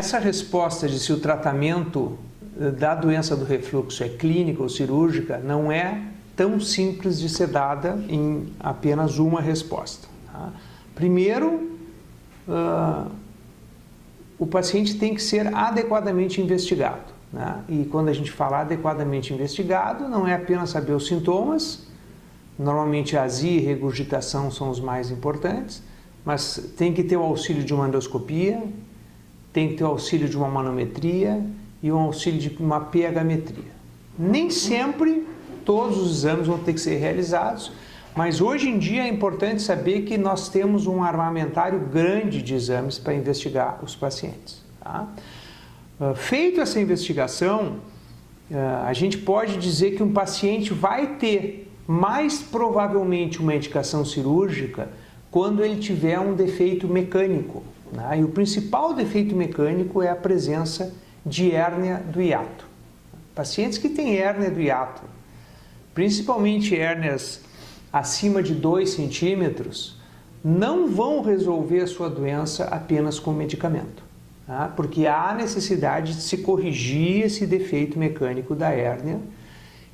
essa resposta de se o tratamento da doença do refluxo é clínica ou cirúrgica não é tão simples de ser dada em apenas uma resposta. Tá? Primeiro, o paciente tem que ser adequadamente investigado. Né? E quando a gente fala adequadamente investigado, não é apenas saber os sintomas, normalmente azia e regurgitação são os mais importantes, mas tem que ter o auxílio de uma endoscopia, tem que ter o auxílio de uma manometria e o auxílio de uma pH-metria. Nem sempre todos os exames vão ter que ser realizados, mas hoje em dia é importante saber que nós temos um armamentário grande de exames para investigar os pacientes. Tá? Feito essa investigação, a gente pode dizer que um paciente vai ter mais provavelmente uma indicação cirúrgica quando ele tiver um defeito mecânico. Né? E o principal defeito mecânico é a presença de hérnia do hiato. Pacientes que têm hérnia do hiato, principalmente hérnias acima de 2 centímetros, não vão resolver a sua doença apenas com medicamento, tá? Porque há necessidade de se corrigir esse defeito mecânico da hérnia,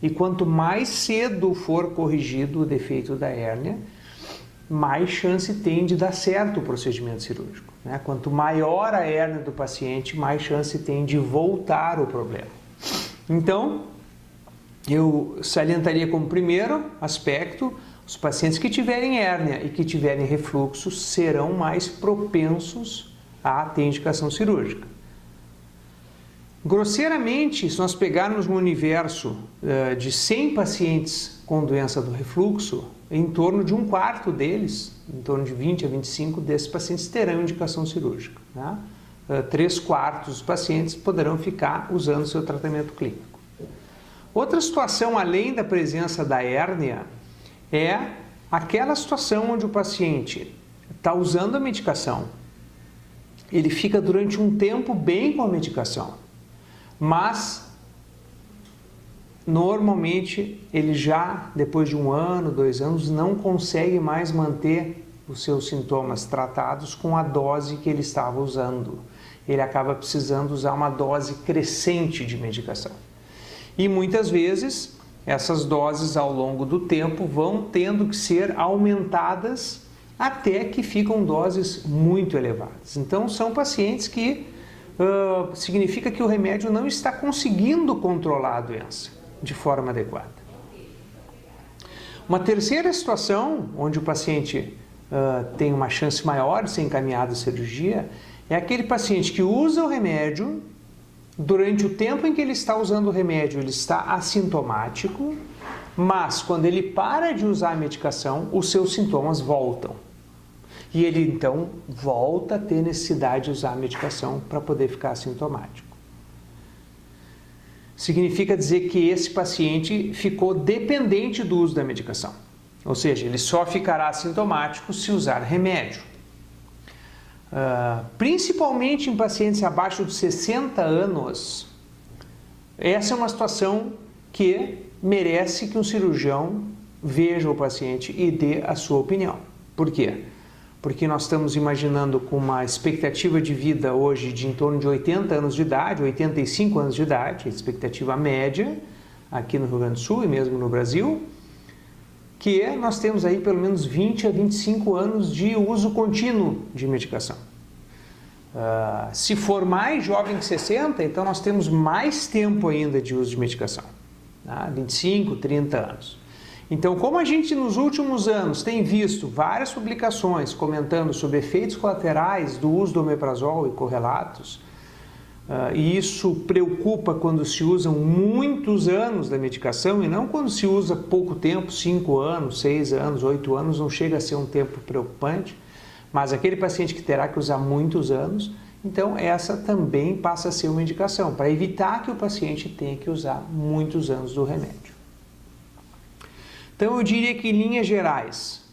e quanto mais cedo for corrigido o defeito da hérnia, mais chance tem de dar certo o procedimento cirúrgico. Né? Quanto maior a hérnia do paciente, mais chance tem de voltar o problema. Então, eu salientaria como primeiro aspecto, os pacientes que tiverem hérnia e que tiverem refluxo serão mais propensos a ter indicação cirúrgica. Grosseiramente, se nós pegarmos um universo de 100 pacientes com doença do refluxo, em torno de um quarto deles, em torno de 20 a 25 desses pacientes terão indicação cirúrgica. Né? 3/4 dos pacientes poderão ficar usando seu tratamento clínico. Outra situação, além da presença da hérnia, é aquela situação onde o paciente está usando a medicação, ele fica durante um tempo bem com a medicação, mas normalmente ele já, depois de 1 ano, 2 anos, não consegue mais manter os seus sintomas tratados com a dose que ele estava usando. Ele acaba precisando usar uma dose crescente de medicação. E muitas vezes essas doses ao longo do tempo vão tendo que ser aumentadas até que ficam doses muito elevadas. Então são pacientes que significa que o remédio não está conseguindo controlar a doença de forma adequada. Uma terceira situação onde o paciente tem uma chance maior de ser encaminhado à cirurgia é aquele paciente que usa o remédio. Durante o tempo em que ele está usando o remédio, ele está assintomático, mas quando ele para de usar a medicação, os seus sintomas voltam. E ele então volta a ter necessidade de usar a medicação para poder ficar assintomático. Significa dizer que esse paciente ficou dependente do uso da medicação. Ou seja, ele só ficará assintomático se usar remédio. Principalmente em pacientes abaixo de 60 anos, essa é uma situação que merece que um cirurgião veja o paciente e dê a sua opinião. Por quê? Porque nós estamos imaginando com uma expectativa de vida hoje de em torno de 80 anos de idade, 85 anos de idade, a expectativa média aqui no Rio Grande do Sul e mesmo no Brasil, que nós temos aí pelo menos 20 a 25 anos de uso contínuo de medicação. Se for mais jovem que 60, então nós temos mais tempo ainda de uso de medicação, tá? 25, 30 anos. Então, como a gente nos últimos anos tem visto várias publicações comentando sobre efeitos colaterais do uso do omeprazol e correlatos, e isso preocupa quando se usam muitos anos da medicação e não quando se usa pouco tempo, 5 anos, 6 anos, 8 anos, não chega a ser um tempo preocupante, mas aquele paciente que terá que usar muitos anos, então essa também passa a ser uma indicação, para evitar que o paciente tenha que usar muitos anos do remédio. Então eu diria que em linhas gerais,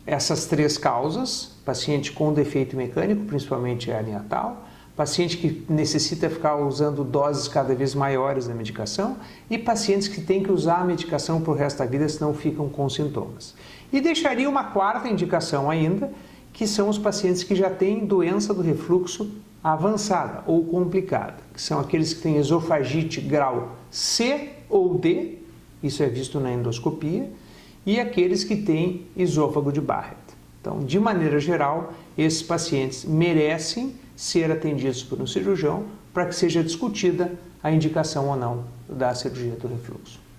essas 3 causas, paciente com defeito mecânico, principalmente hérnia hiatal, paciente que necessita ficar usando doses cada vez maiores da medicação e pacientes que têm que usar a medicação para o resto da vida, senão ficam com sintomas. E deixaria uma 4ª indicação ainda, que são os pacientes que já têm doença do refluxo avançada ou complicada, que são aqueles que têm esofagite grau C ou D, isso é visto na endoscopia, e aqueles que têm esôfago de Barrett. Então, de maneira geral, esses pacientes merecem ser atendidos por um cirurgião para que seja discutida a indicação ou não da cirurgia do refluxo.